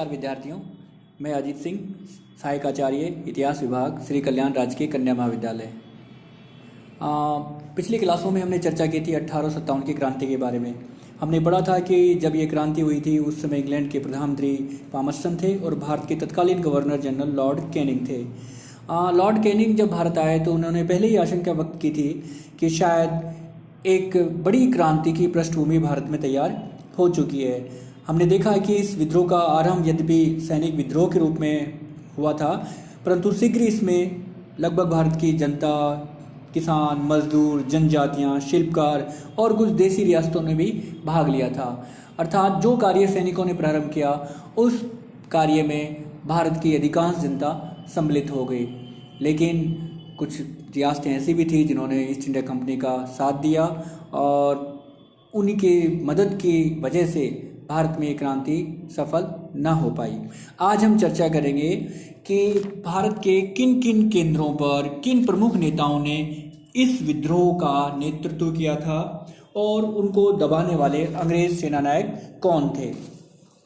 नमस्कार विद्यार्थियों, मैं अजीत सिंह, सहायक आचार्य इतिहास विभाग, श्री कल्याण राजकीय कन्या महाविद्यालय। पिछली क्लासों में हमने चर्चा की थी 1857 की क्रांति के बारे में। हमने पढ़ा था कि जब ये क्रांति हुई थी उस समय इंग्लैंड के प्रधानमंत्री पामर्सन थे और भारत के तत्कालीन गवर्नर जनरल लॉर्ड कैनिंग थे। लॉर्ड कैनिंग जब भारत आए तो उन्होंने पहले ही आशंका व्यक्त की थी कि शायद एक बड़ी क्रांति की पृष्ठभूमि भारत में तैयार हो चुकी है। हमने देखा कि इस विद्रोह का आरंभ यद्यपि सैनिक विद्रोह के रूप में हुआ था, परंतु शीघ्र इसमें लगभग भारत की जनता, किसान, मजदूर, जनजातियां, शिल्पकार और कुछ देसी रियासतों ने भी भाग लिया था। अर्थात जो कार्य सैनिकों ने प्रारंभ किया उस कार्य में भारत की अधिकांश जनता सम्मिलित हो गई। लेकिन कुछ रियासतें ऐसी भी थी जिन्होंने ईस्ट इंडिया कंपनी का साथ दिया और उन्हीं के मदद की वजह से भारत में क्रांति सफल न हो पाई। आज हम चर्चा करेंगे कि भारत के किन किन केंद्रों पर किन प्रमुख नेताओं ने इस विद्रोह का नेतृत्व किया था और उनको दबाने वाले अंग्रेज सेनानायक कौन थे।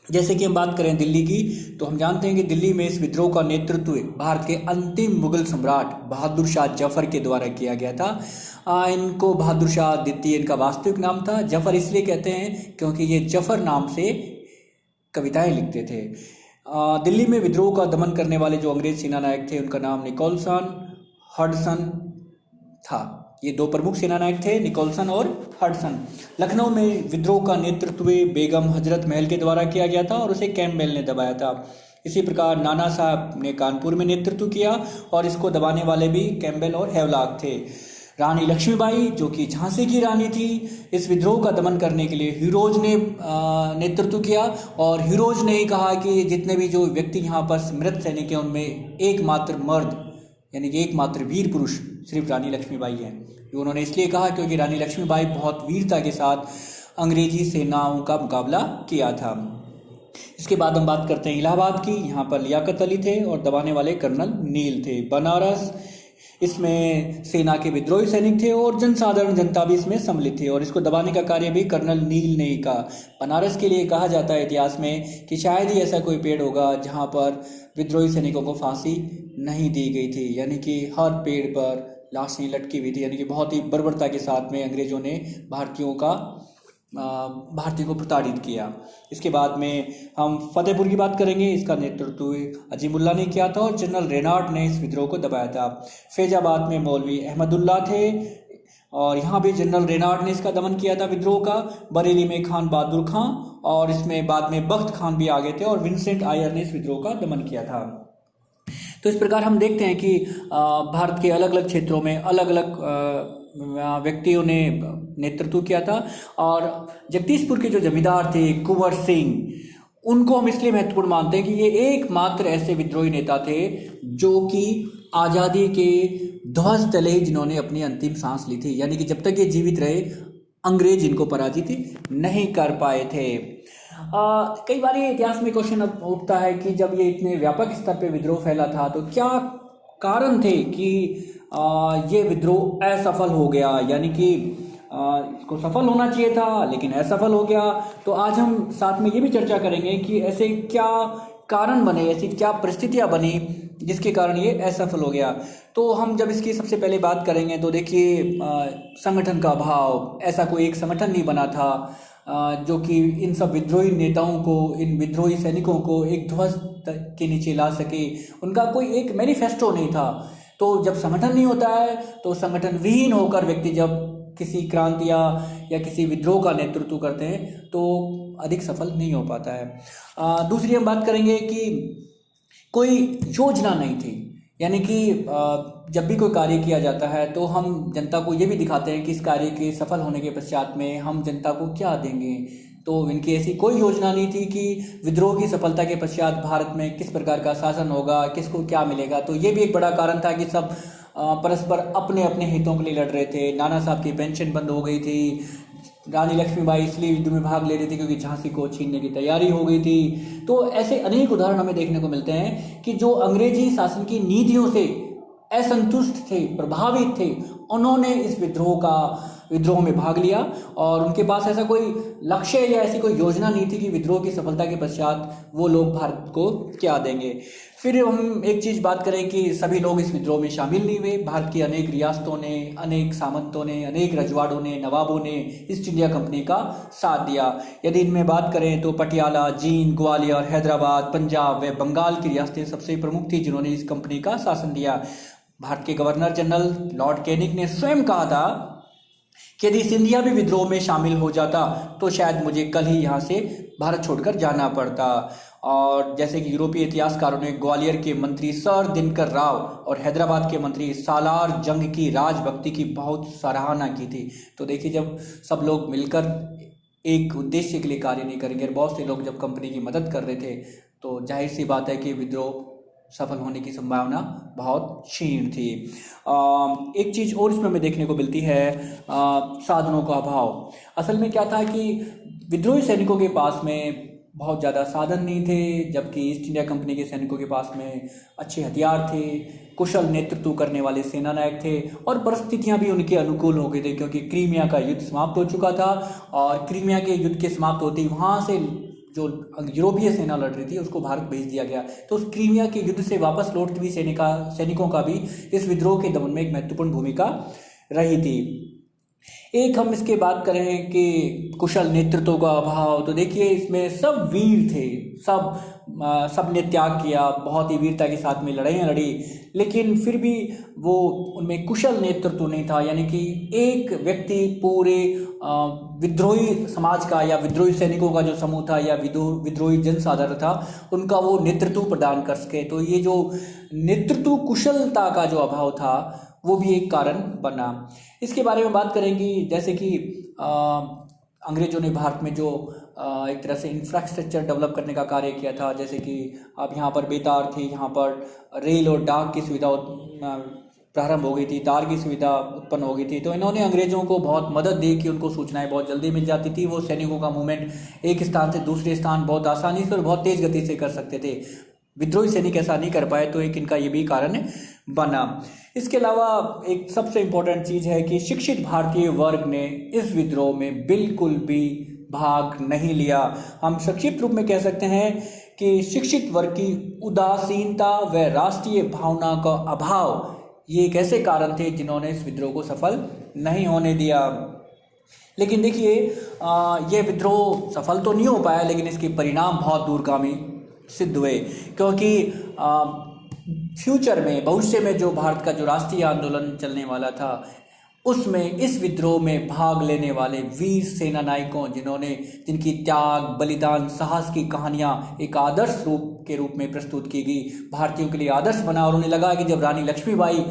जैसे कि हम बात करें दिल्ली की, तो हम जानते हैं कि दिल्ली में इस विद्रोह का नेतृत्व भारत के अंतिम मुगल सम्राट बहादुर शाह जफर के द्वारा किया गया था। इनको बहादुर शाह द्वितीय इनका वास्तविक नाम था। जफर इसलिए कहते हैं क्योंकि ये जफर नाम से कविताएं लिखते थे। दिल्ली में विद्रोह का दमन करने वाले जो अंग्रेज सेनानायक थे उनका नाम निकोलसन, हडसन था। ये दो प्रमुख सेनानायक थे, निकोलसन और हडसन। लखनऊ में विद्रोह का नेतृत्व बेगम हजरत महल के द्वारा किया गया था और उसे कैम्पबेल ने दबाया था। इसी प्रकार नाना साहब ने कानपुर में नेतृत्व किया और इसको दबाने वाले भी कैम्पबेल और हैवलॉक थे। रानी लक्ष्मीबाई जो कि झांसी की रानी थी, इस विद्रोह का दमन करने के लिए हीरोज ने नेतृत्व किया और हीरोज ने ही कहा कि जितने भी जो व्यक्ति यहाँ पर मृत सैनिक हैं उनमें एकमात्र मर्द यानी कि एकमात्र वीर पुरुष सिर्फ रानी लक्ष्मीबाई हैं। ये उन्होंने इसलिए कहा क्योंकि रानी लक्ष्मीबाई बहुत वीरता के साथ अंग्रेजी सेनाओं का मुकाबला किया था। इसके बाद हम बात करते हैं इलाहाबाद की। यहाँ पर लियाकत अली थे और दबाने वाले कर्नल नील थे। बनारस, इसमें सेना के विद्रोही सैनिक थे और जनसाधारण जनता भी इसमें सम्मिलित थी और इसको दबाने का कार्य भी कर्नल नील ने ही कहा। बनारस के लिए कहा जाता है इतिहास में कि शायद ही ऐसा कोई पेड़ होगा जहाँ पर विद्रोही सैनिकों को फांसी नहीं दी गई थी, यानी कि हर पेड़ पर लाशें लटकी हुई थी, यानी कि बहुत ही बर्बरता के साथ में अंग्रेजों ने भारतीयों को प्रताड़ित किया। इसके बाद में हम फतेहपुर की बात करेंगे। इसका नेतृत्व अजीमुल्ला ने किया था और जनरल रेनार्ड ने इस विद्रोह को दबाया था। फैजाबाद में मौलवी अहमदुल्ला थे और यहाँ भी जनरल रेनार्ड ने इसका दमन किया था विद्रोह का। बरेली में खान बहादुर खां और इसमें बाद में बख्त खान भी आ गए थे और विंसेंट आयर ने इस विद्रोह का दमन किया था। तो इस प्रकार हम देखते हैं कि भारत के अलग अलग क्षेत्रों में अलग अलग व्यक्तियों ने नेतृत्व किया था और जगदीशपुर के जो जमींदार थे कुंवर सिंह, उनको हम इसलिए महत्वपूर्ण मानते हैं कि ये एकमात्र ऐसे विद्रोही नेता थे जो कि आज़ादी के ध्वज तले ही जिन्होंने अपनी अंतिम सांस ली थी, यानी कि जब तक ये जीवित रहे अंग्रेज इनको पराजित नहीं कर पाए थे। कई बार ये इतिहास में क्वेश्चन अब उठता है कि जब ये इतने व्यापक स्तर पे विद्रोह फैला था तो क्या कारण थे कि ये विद्रोह असफल हो गया, यानी कि इसको सफल होना चाहिए था लेकिन असफल हो गया। तो आज हम साथ में ये भी चर्चा करेंगे कि ऐसे क्या कारण बने, ऐसी क्या परिस्थितियां बनी जिसके कारण ये असफल हो गया। तो हम जब इसकी सबसे पहले बात करेंगे तो देखिए संगठन का अभाव, ऐसा कोई एक संगठन नहीं बना था जो कि इन सब विद्रोही नेताओं को, इन विद्रोही सैनिकों को एक ध्वज के नीचे ला सके। उनका कोई एक मैनिफेस्टो नहीं था। तो जब संगठन नहीं होता है तो संगठन विहीन होकर व्यक्ति जब किसी क्रांति या किसी विद्रोह का नेतृत्व करते हैं तो अधिक सफल नहीं हो पाता है। दूसरी हम बात करेंगे कि कोई योजना नहीं थी, यानी कि जब भी कोई कार्य किया जाता है तो हम जनता को ये भी दिखाते हैं कि इस कार्य के सफल होने के पश्चात में हम जनता को क्या देंगे। तो इनकी ऐसी कोई योजना नहीं थी कि विद्रोह की सफलता के पश्चात भारत में किस प्रकार का शासन होगा, किसको क्या मिलेगा। तो ये भी एक बड़ा कारण था कि सब परस्पर अपने अपने हितों के लिए लड़ रहे थे। नाना साहब की पेंशन बंद हो गई थी, रानी लक्ष्मीबाई इसलिए युद्ध में भाग ले रही थी क्योंकि झांसी को छीनने की तैयारी हो गई थी। तो ऐसे अनेक उदाहरण हमें देखने को मिलते हैं कि जो अंग्रेजी शासन की नीतियों से असंतुष्ट थे, प्रभावित थे, उन्होंने इस विद्रोह का विद्रोह में भाग लिया और उनके पास ऐसा कोई लक्ष्य या ऐसी कोई योजना नहीं थी कि विद्रोह की सफलता के पश्चात वो लोग भारत को क्या देंगे। फिर हम एक चीज़ बात करें कि सभी लोग इस विद्रोह में शामिल नहीं हुए। भारत की अनेक रियासतों ने, अनेक सामंतों ने, अनेक रजवाड़ों ने, नवाबों ने ईस्ट इंडिया कंपनी का साथ दिया। यदि इनमें बात करें तो पटियाला, जींद, ग्वालियर, हैदराबाद, पंजाब व बंगाल की रियासतें सबसे प्रमुख थी जिन्होंने इस कंपनी का शासन दिया। भारत के गवर्नर जनरल लॉर्ड कैनिंग ने स्वयं कहा था कि यदि सिंधिया भी विद्रोह में शामिल हो जाता तो शायद मुझे कल ही यहाँ से भारत छोड़कर जाना पड़ता। और जैसे कि यूरोपीय इतिहासकारों ने ग्वालियर के मंत्री सर दिनकर राव और हैदराबाद के मंत्री सालार जंग की राजभक्ति की बहुत सराहना की थी। तो देखिए, जब सब लोग मिलकर एक उद्देश्य के लिए कार्य नहीं करेंगे, बहुत से लोग जब कंपनी की मदद कर रहे थे, तो जाहिर सी बात है कि विद्रोह सफल होने की संभावना बहुत क्षीण थी। एक चीज़ और इसमें हमें देखने को मिलती है, साधनों का अभाव। असल में क्या था कि विद्रोही सैनिकों के पास में बहुत ज़्यादा साधन नहीं थे, जबकि ईस्ट इंडिया कंपनी के सैनिकों के पास में अच्छे हथियार थे, कुशल नेतृत्व करने वाले सेना नायक थे और परिस्थितियां भी उनके अनुकूल हो गई थी, क्योंकि क्रीमिया का युद्ध समाप्त हो चुका था और क्रीमिया के युद्ध के समाप्त होते ही वहाँ से जो यूरोपीय सेना लड़ रही थी उसको भारत भेज दिया गया। तो उस क्रीमिया के युद्ध से वापस लौटती हुई सैनिकों का भी इस विद्रोह के दमन में एक महत्वपूर्ण भूमिका रही थी। एक हम इसके बात करें कि कुशल नेतृत्व का अभाव, तो देखिए इसमें सब वीर थे, सब ने त्याग किया, बहुत ही वीरता के साथ में लड़ाइयाँ लड़ी, लेकिन फिर भी वो उनमें कुशल नेतृत्व नहीं था। यानी कि एक व्यक्ति पूरे विद्रोही समाज का या विद्रोही सैनिकों का जो समूह था या विद्रोही जनसाधारण था उनका वो नेतृत्व प्रदान कर सके। तो ये जो नेतृत्व कुशलता का जो अभाव था वो भी एक कारण बना। इसके बारे में बात करेंगे, जैसे कि अंग्रेजों ने भारत में जो एक तरह से इंफ्रास्ट्रक्चर डेवलप करने का कार्य किया था, जैसे कि अब यहाँ पर बेतार थी, यहाँ पर रेल और डाक की सुविधा प्रारंभ हो गई थी, तार की सुविधा उत्पन्न हो गई थी। तो इन्होंने अंग्रेजों को बहुत मदद दी कि उनको सूचनाएं बहुत जल्दी मिल जाती थी, वो सैनिकों का मूवमेंट एक स्थान से दूसरे स्थान बहुत आसानी से और बहुत तेज़ गति से कर सकते थे। विद्रोही सैनिक ऐसा नहीं कर पाए, तो एक इनका ये भी कारण बना। इसके अलावा एक सबसे इम्पोर्टेंट चीज़ है कि शिक्षित भारतीय वर्ग ने इस विद्रोह में बिल्कुल भी भाग नहीं लिया। हम संक्षिप्त रूप में कह सकते हैं कि शिक्षित वर्ग की उदासीनता व राष्ट्रीय भावना का अभाव ये एक ऐसे कारण थे जिन्होंने इस विद्रोह को सफल नहीं होने दिया। लेकिन देखिए, ये विद्रोह सफल तो नहीं हो पाया, लेकिन इसके परिणाम बहुत दूरगामी सिद्ध हुए, क्योंकि फ्यूचर में, भविष्य में जो भारत का जो राष्ट्रीय आंदोलन चलने वाला था उसमें इस विद्रोह में भाग लेने वाले वीर सेना नायकों जिनकी त्याग, बलिदान, साहस की कहानियां एक आदर्श के रूप में प्रस्तुत की गई, भारतीयों के लिए आदर्श बना। और उन्हें लगा कि जब रानी लक्ष्मीबाई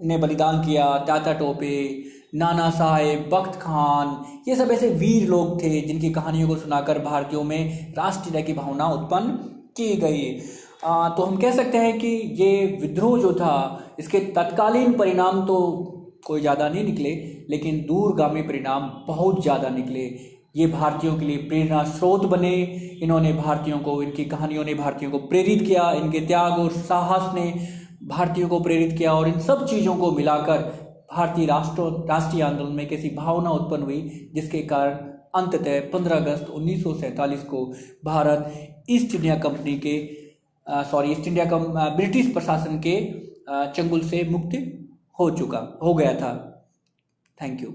ने बलिदान किया, तात्या टोपे, नाना साहेब, बख्त खान, ये सब ऐसे वीर लोग थे जिनकी कहानियों को सुनाकर भारतीयों में राष्ट्रीय की भावना उत्पन्न की गई। तो हम कह सकते हैं कि ये विद्रोह जो था इसके तत्कालीन परिणाम तो कोई ज़्यादा नहीं निकले, लेकिन दूरगामी परिणाम बहुत ज़्यादा निकले। ये भारतीयों के लिए प्रेरणा स्रोत बने। इन्होंने भारतीयों को, इनकी कहानियों ने भारतीयों को प्रेरित किया, इनके त्याग और साहस ने भारतीयों को प्रेरित किया, और इन सब चीज़ों को मिलाकर भारतीय राष्ट्रीय आंदोलन में कैसी भावना उत्पन्न हुई, जिसके कारण अंततः 15 अगस्त 1947 को भारत ईस्ट इंडिया ब्रिटिश प्रशासन के चंगुल से मुक्त हो गया था। Thank you.